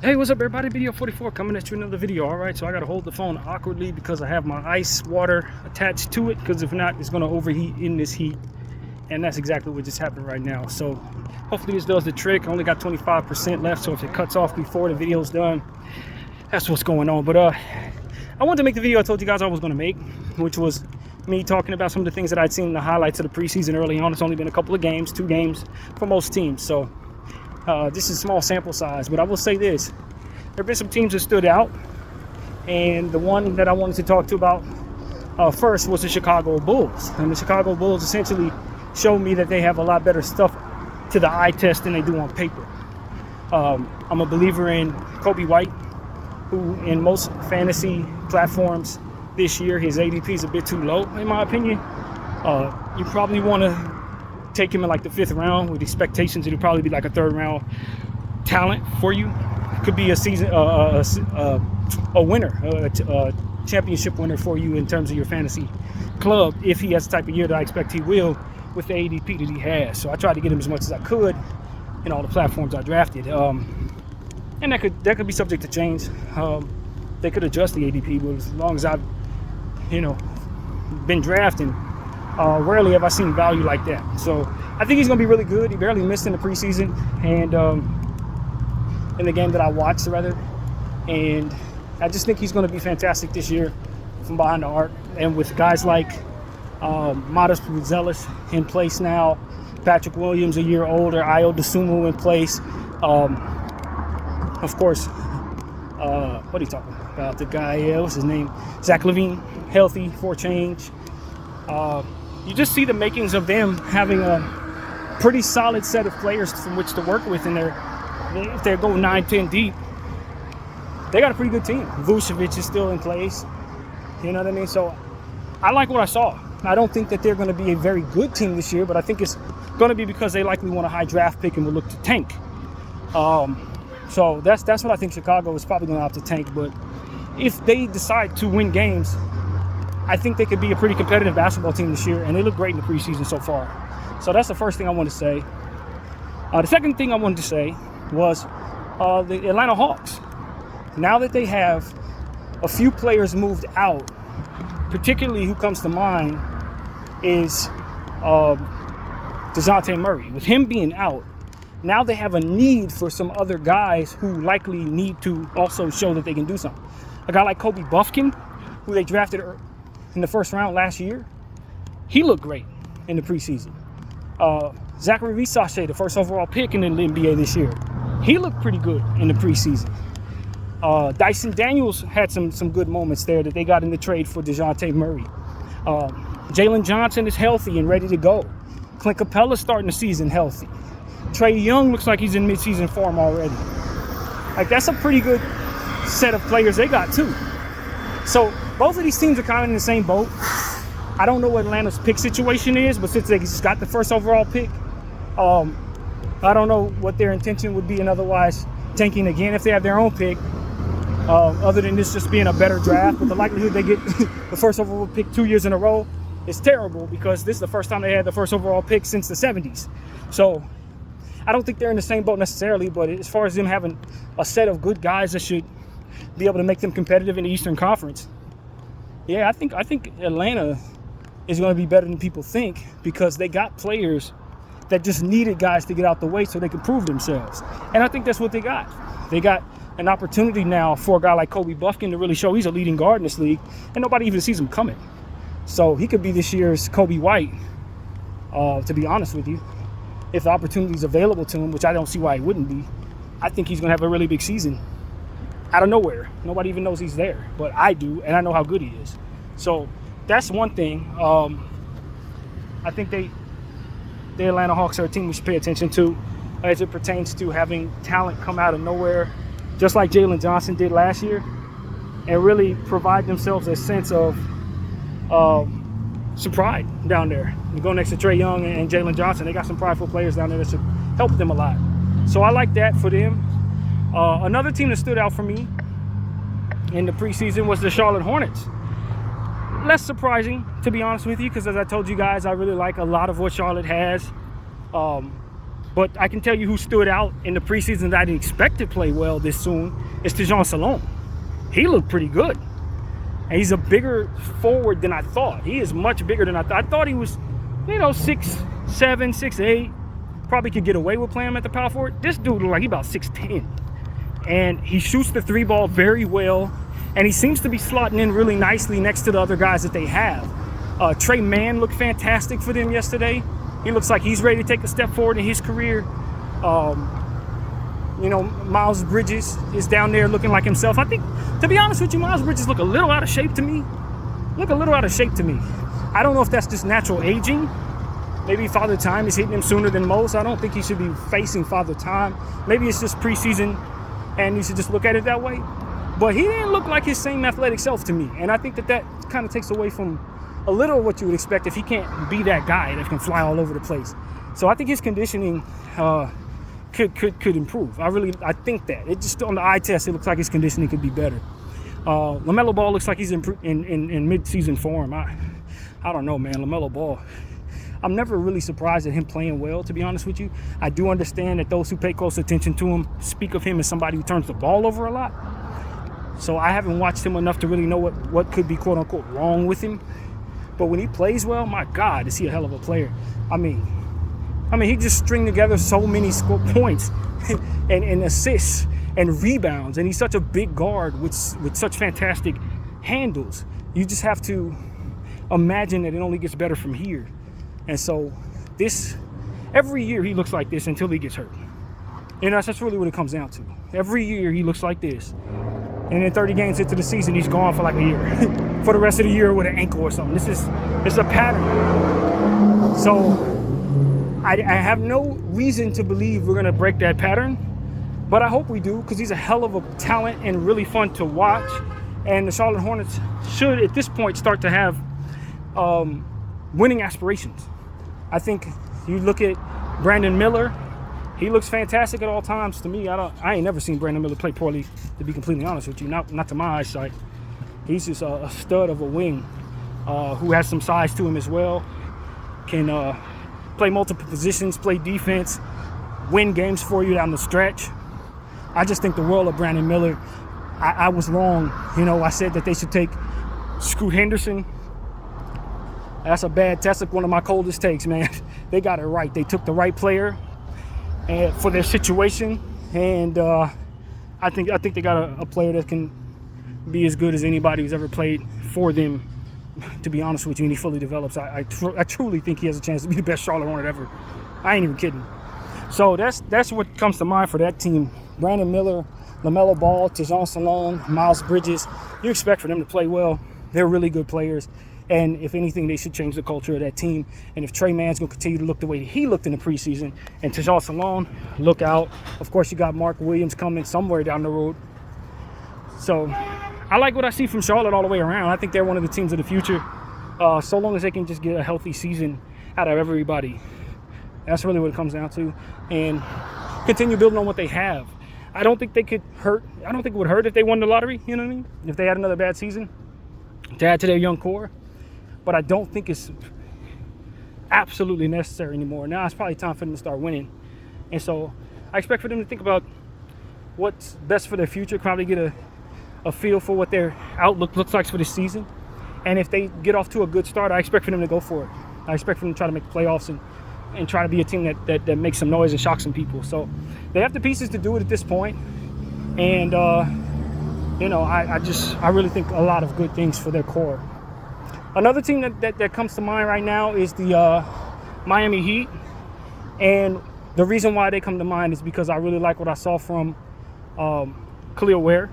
Hey, what's up everybody? Video 44 coming at you another video. All right, so I gotta hold the phone awkwardly because I have my ice water attached to it, because if not, it's gonna overheat in this heat, and that's exactly what just happened right now. So hopefully this does the trick. I only got 25% left, so if it cuts off before the video's done, that's what's going on. But I wanted to make the video I told you guys I was gonna make, which was me talking about some of the things that I'd seen in the highlights of the preseason early on. It's only been a couple of games, 2 games for most teams, so this is small sample size, but I will say this. There have been some teams that stood out, and the one that I wanted to talk to about first was the Chicago Bulls. And the Chicago Bulls essentially showed me that they have a lot better stuff to the eye test than they do on paper. I'm a believer in Coby White, who in most fantasy platforms this year, his ADP is a bit too low, in my opinion. You probably want to take him in like the 5th round with expectations that he'll probably be like a 3rd round talent for you. Could be a season, a winner, a championship winner for you in terms of your fantasy club if he has the type of year that I expect he will with the ADP that he has. So I tried to get him as much as I could in all the platforms I drafted, and that could be subject to change. They could adjust the ADP, but as long as I've been drafting, rarely have I seen value like that. So I think he's going to be really good. He barely missed in the preseason and in the game that I watched, rather. And I just think he's going to be fantastic this year from behind the arc. And with guys like Modest Zealous in place now, Patrick Williams a year older, Ayo Dosunmu in place. Of course, what are you talking about? The guy, what's his name? Zach LaVine, healthy for change. You just see the makings of them having a pretty solid set of players from which to work with, and if they go 9-10 deep, they got a pretty good team. Vucevic is still in place, you know what I mean? So I like what I saw. I don't think that they're going to be a very good team this year, but I think it's going to be because they likely want a high draft pick and will look to tank. So that's what I think. Chicago is probably going to opt to tank, but if they decide to win games, I think they could be a pretty competitive basketball team this year, and they look great in the preseason so far. So that's the first thing I wanted to say. The second thing I wanted to say was the Atlanta Hawks. Now that they have a few players moved out, particularly who comes to mind is DeJounte Murray. With him being out, now they have a need for some other guys who likely need to also show that they can do something. A guy like Kobe Buffkin, who they drafted in the 1st round last year, he looked great in the preseason. Zachary Visache, the 1st overall pick in the NBA this year, he looked pretty good in the preseason. Dyson Daniels had some good moments there that they got in the trade for DeJounte Murray. Jalen Johnson is healthy and ready to go. Clint Capella's starting the season healthy. Trae Young looks like he's in midseason form already. Like, that's a pretty good set of players they got too. So both of these teams are kind of in the same boat. I don't know what Atlanta's pick situation is, but since they just got the 1st overall pick, I don't know what their intention would be in otherwise tanking again if they have their own pick, other than this just being a better draft. But the likelihood they get the 1st overall pick 2 years in a row is terrible, because this is the first time they had the 1st overall pick since the 70s. So I don't think they're in the same boat necessarily, but as far as them having a set of good guys that should be able to make them competitive in the Eastern Conference, yeah, I think Atlanta is going to be better than people think, because they got players that just needed guys to get out the way so they could prove themselves. And I think that's what they got. They got an opportunity now for a guy like Kobe Buffkin to really show he's a leading guard in this league, and nobody even sees him coming. So he could be this year's Coby White, to be honest with you. If the opportunity is available to him, which I don't see why he wouldn't be, I think he's going to have a really big season out of nowhere. Nobody even knows he's there, but I do, and I know how good he is. So that's one thing. I think the Atlanta Hawks are a team we should pay attention to as it pertains to having talent come out of nowhere, just like Jalen Johnson did last year, and really provide themselves a sense of some pride down there. You go next to Trae Young and Jalen Johnson, they got some prideful players down there that should help them a lot. So I like that for them. Another team that stood out for me in the preseason was the Charlotte Hornets. Less surprising, to be honest with you, because as I told you guys, I really like a lot of what Charlotte has. But I can tell you who stood out in the preseason that I didn't expect to play well this soon is Tejan Salone. He looked pretty good. And he's a bigger forward than I thought. He is much bigger than I thought. I thought he was, 6'7", 6'8". Probably could get away with playing him at the power forward. This dude looked like he about 6'10". And he shoots the three ball very well. And he seems to be slotting in really nicely next to the other guys that they have. Tre Mann looked fantastic for them yesterday. He looks like he's ready to take a step forward in his career. Miles Bridges is down there looking like himself. I think, to be honest with you, Miles Bridges look a little out of shape to me. I don't know if that's just natural aging. Maybe Father Time is hitting him sooner than most. I don't think he should be facing Father Time. Maybe it's just preseason and you should just look at it that way. But he didn't look like his same athletic self to me. And I think that kind of takes away from a little of what you would expect if he can't be that guy that can fly all over the place. So I think his conditioning could improve. I think that. It just, on the eye test, it looks like his conditioning could be better. LaMelo Ball looks like he's in mid-season form. I don't know, man. LaMelo Ball, I'm never really surprised at him playing well, to be honest with you. I do understand that those who pay close attention to him speak of him as somebody who turns the ball over a lot. So I haven't watched him enough to really know what could be quote-unquote wrong with him. But when he plays well, my God, is he a hell of a player. I mean, he just string together so many points and assists and rebounds. And he's such a big guard with such fantastic handles. You just have to imagine that it only gets better from here. And so every year he looks like this until he gets hurt. And that's really what it comes down to. Every year he looks like this. And then 30 games into the season, he's gone for like a year. For the rest of the year with an ankle or something. It's a pattern. So I have no reason to believe we're going to break that pattern. But I hope we do, because he's a hell of a talent and really fun to watch. And the Charlotte Hornets should, at this point, start to have winning aspirations. I think you look at Brandon Miller. He looks fantastic at all times to me. I ain't never seen Brandon Miller play poorly, to be completely honest with you. Not to my eyesight. He's just a stud of a wing who has some size to him as well. Can play multiple positions, play defense, win games for you down the stretch. I just think the world of Brandon Miller. I was wrong. I said that they should take Scoot Henderson. That's like one of my coldest takes, man. They got it right. They took the right player and for their situation, and I think they got a player that can be as good as anybody who's ever played for them. To be honest with you, and he fully develops, I truly think he has a chance to be the best Charlotte Hornet ever. I ain't even kidding. So that's what comes to mind for that team. Brandon Miller, LaMelo Ball, Tejan Salone, Miles Bridges. You expect for them to play well. They're really good players. And if anything, they should change the culture of that team. And if Tre Mann's going to continue to look the way he looked in the preseason, and Tejan Salone, look out. Of course, you got Mark Williams coming somewhere down the road. So I like what I see from Charlotte all the way around. I think they're one of the teams of the future. So long as they can just get a healthy season out of everybody. That's really what it comes down to. And continue building on what they have. I don't think it would hurt if they won the lottery, you know what I mean? If they had another bad season to add to their young core. But I don't think it's absolutely necessary anymore. Now it's probably time for them to start winning. And so I expect for them to think about what's best for their future, probably get a feel for what their outlook looks like for this season. And if they get off to a good start, I expect for them to go for it. I expect for them to try to make the playoffs and try to be a team that makes some noise and shocks some people. So they have the pieces to do it at this point. And, I really think a lot of good things for their core. Another team that comes to mind right now is the Miami Heat. And the reason why they come to mind is because I really like what I saw from Khalil Ware.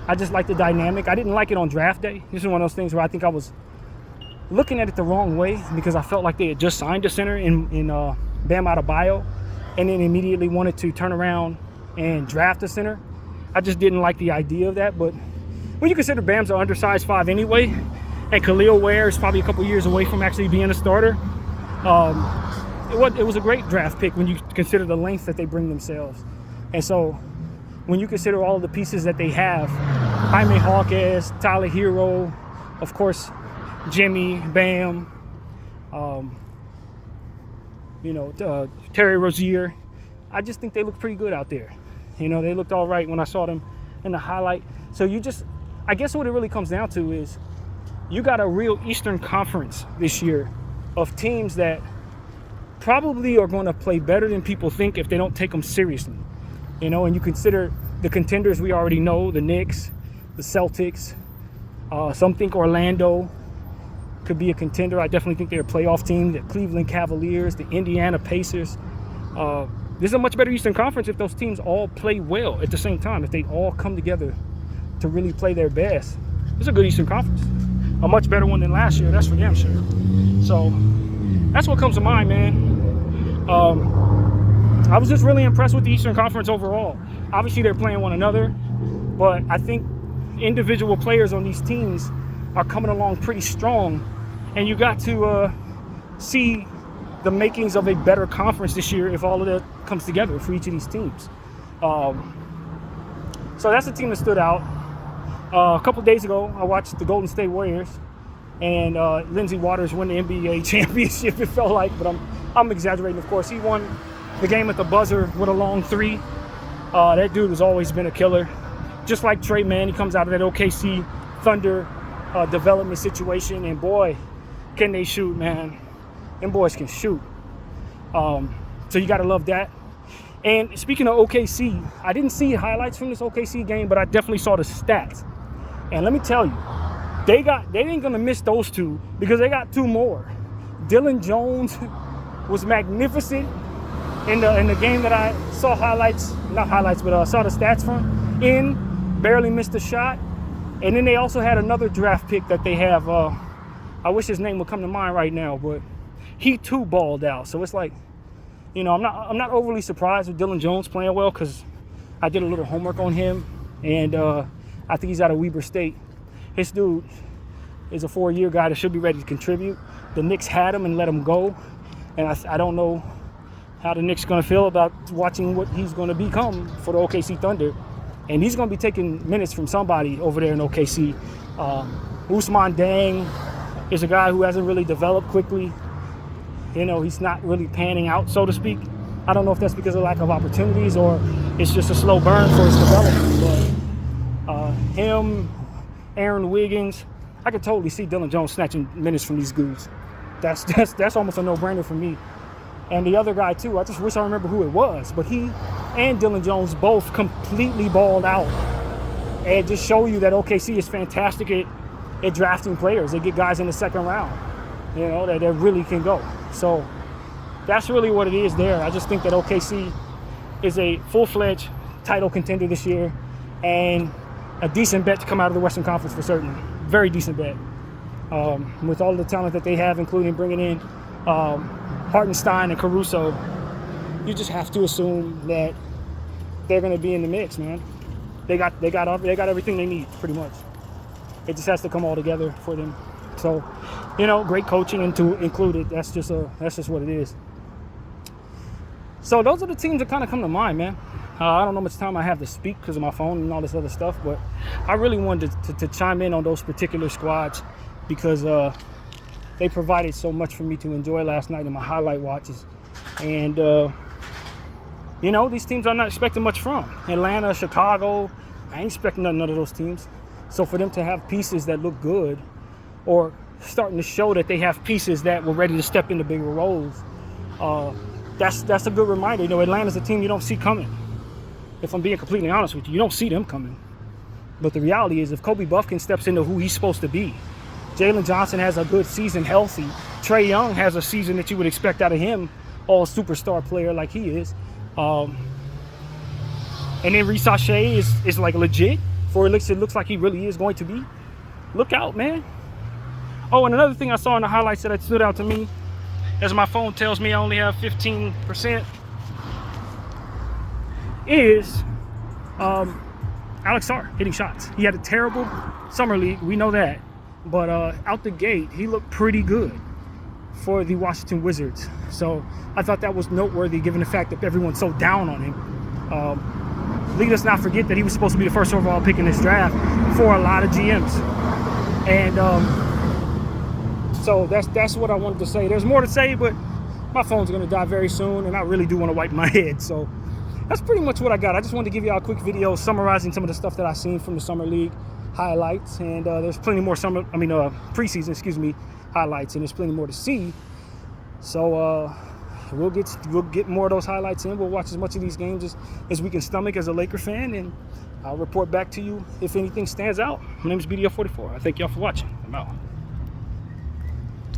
I just like the dynamic. I didn't like it on draft day. This is one of those things where I think I was looking at it the wrong way because I felt like they had just signed a center in Bam Adebayo and then immediately wanted to turn around and draft a center. I just didn't like the idea of that. But when you consider Bam's an undersized 5 anyway, and Khalil Ware is probably a couple years away from actually being a starter, it was a great draft pick when you consider the length that they bring themselves. And so when you consider all of the pieces that they have, Jaime Jaquez, Tyler Hero, of course, Jimmy, Bam, Terry Rozier, I just think they look pretty good out there. You know, they looked all right when I saw them in the highlight. So I guess what it really comes down to is you got a real Eastern Conference this year of teams that probably are going to play better than people think if they don't take them seriously. You know, and you consider the contenders we already know, the Knicks, the Celtics. Some think Orlando could be a contender. I definitely think they're a playoff team. The Cleveland Cavaliers, the Indiana Pacers. This is a much better Eastern Conference if those teams all play well at the same time, if they all come together to really play their best. It's a good Eastern Conference. A much better one than last year, that's for damn sure. So that's what comes to mind, man. I was just really impressed with the Eastern Conference overall. Obviously, they're playing one another, but I think individual players on these teams are coming along pretty strong, and you got to see the makings of a better conference this year if all of that comes together for each of these teams. So that's the team that stood out. A couple days ago, I watched the Golden State Warriors and Lindsey Waters win the NBA championship, it felt like, but I'm exaggerating, of course. He won the game at the buzzer with a long three. That dude has always been a killer. Just like Trey Mann, he comes out of that OKC Thunder development situation, and boy, can they shoot, man. Them boys can shoot. So you got to love that. And speaking of OKC, I didn't see highlights from this OKC game, but I definitely saw the stats. And let me tell you, they ain't going to miss those two because they got two more. Dylan Jones was magnificent in the game that I saw saw the stats from. Barely missed a shot. And then they also had another draft pick that they have. I wish his name would come to mind right now, but he too balled out. So it's like, you know, I'm not overly surprised with Dylan Jones playing well because I did a little homework on him, and I think he's out of Weber State. This dude is a 4-year guy that should be ready to contribute. The Knicks had him and let him go, and I don't know how the Knicks are going to feel about watching what he's going to become for the OKC Thunder. And he's going to be taking minutes from somebody over there in OKC. Ousmane Deng is a guy who hasn't really developed quickly. You know, he's not really panning out, so to speak. I don't know if that's because of lack of opportunities or it's just a slow burn for his development. But him, Aaron Wiggins, I could totally see Dylan Jones snatching minutes from these dudes. That's almost a no-brainer for me. And the other guy, too, I just wish I remember who it was. But he and Dylan Jones both completely balled out. And just show you that OKC is fantastic at drafting players. They get guys in the second round, you know, that really can go. So that's really what it is there. I just think that OKC is a full-fledged title contender this year and a decent bet to come out of the Western Conference for certain. Very decent bet. With all the talent that they have, including bringing in Hartenstein and Caruso, you just have to assume that they're going to be in the mix, man. They got everything they need, pretty much. It just has to come all together for them. So, you know, great coaching included. That's just what it is. So those are the teams that kind of come to mind, man. I don't know how much time I have to speak because of my phone and all this other stuff, but I really wanted to chime in on those particular squads because they provided so much for me to enjoy last night in my highlight watches. And, you know, these teams I'm not expecting much from. Atlanta, Chicago, I ain't expecting none of those teams. So for them to have pieces that look good or starting to show that they have pieces that were ready to step into bigger roles, that's a good reminder. You know, Atlanta's a team you don't see coming. If I'm being completely honest with you, you don't see them coming. But the reality is if Kobe Buffkin steps into who he's supposed to be, Jalen Johnson has a good season healthy, Trae Young has a season that you would expect out of him, all superstar player like he is. And then Reece Shea is like legit. For it looks like he really is going to be. Look out, man. Oh, and another thing I saw in the highlights that stood out to me, as my phone tells me I only have 15%, is Alex Sarr hitting shots. He had a terrible summer league, we know that. But out the gate, he looked pretty good for the Washington Wizards. So I thought that was noteworthy given the fact that everyone's so down on him. Let us not forget that he was supposed to be the first overall pick in this draft for a lot of GMs. And so that's what I wanted to say. There's more to say, but my phone's going to die very soon, and I really do want to wipe my head. So that's pretty much what I got. I just wanted to give y'all a quick video summarizing some of the stuff that I've seen from the Summer League highlights, and there's plenty more preseason, highlights, and there's plenty more to see. So we'll get more of those highlights in. We'll watch as much of these games as we can stomach as a Laker fan, and I'll report back to you if anything stands out. My name is BDO44. I thank y'all for watching. I'm out.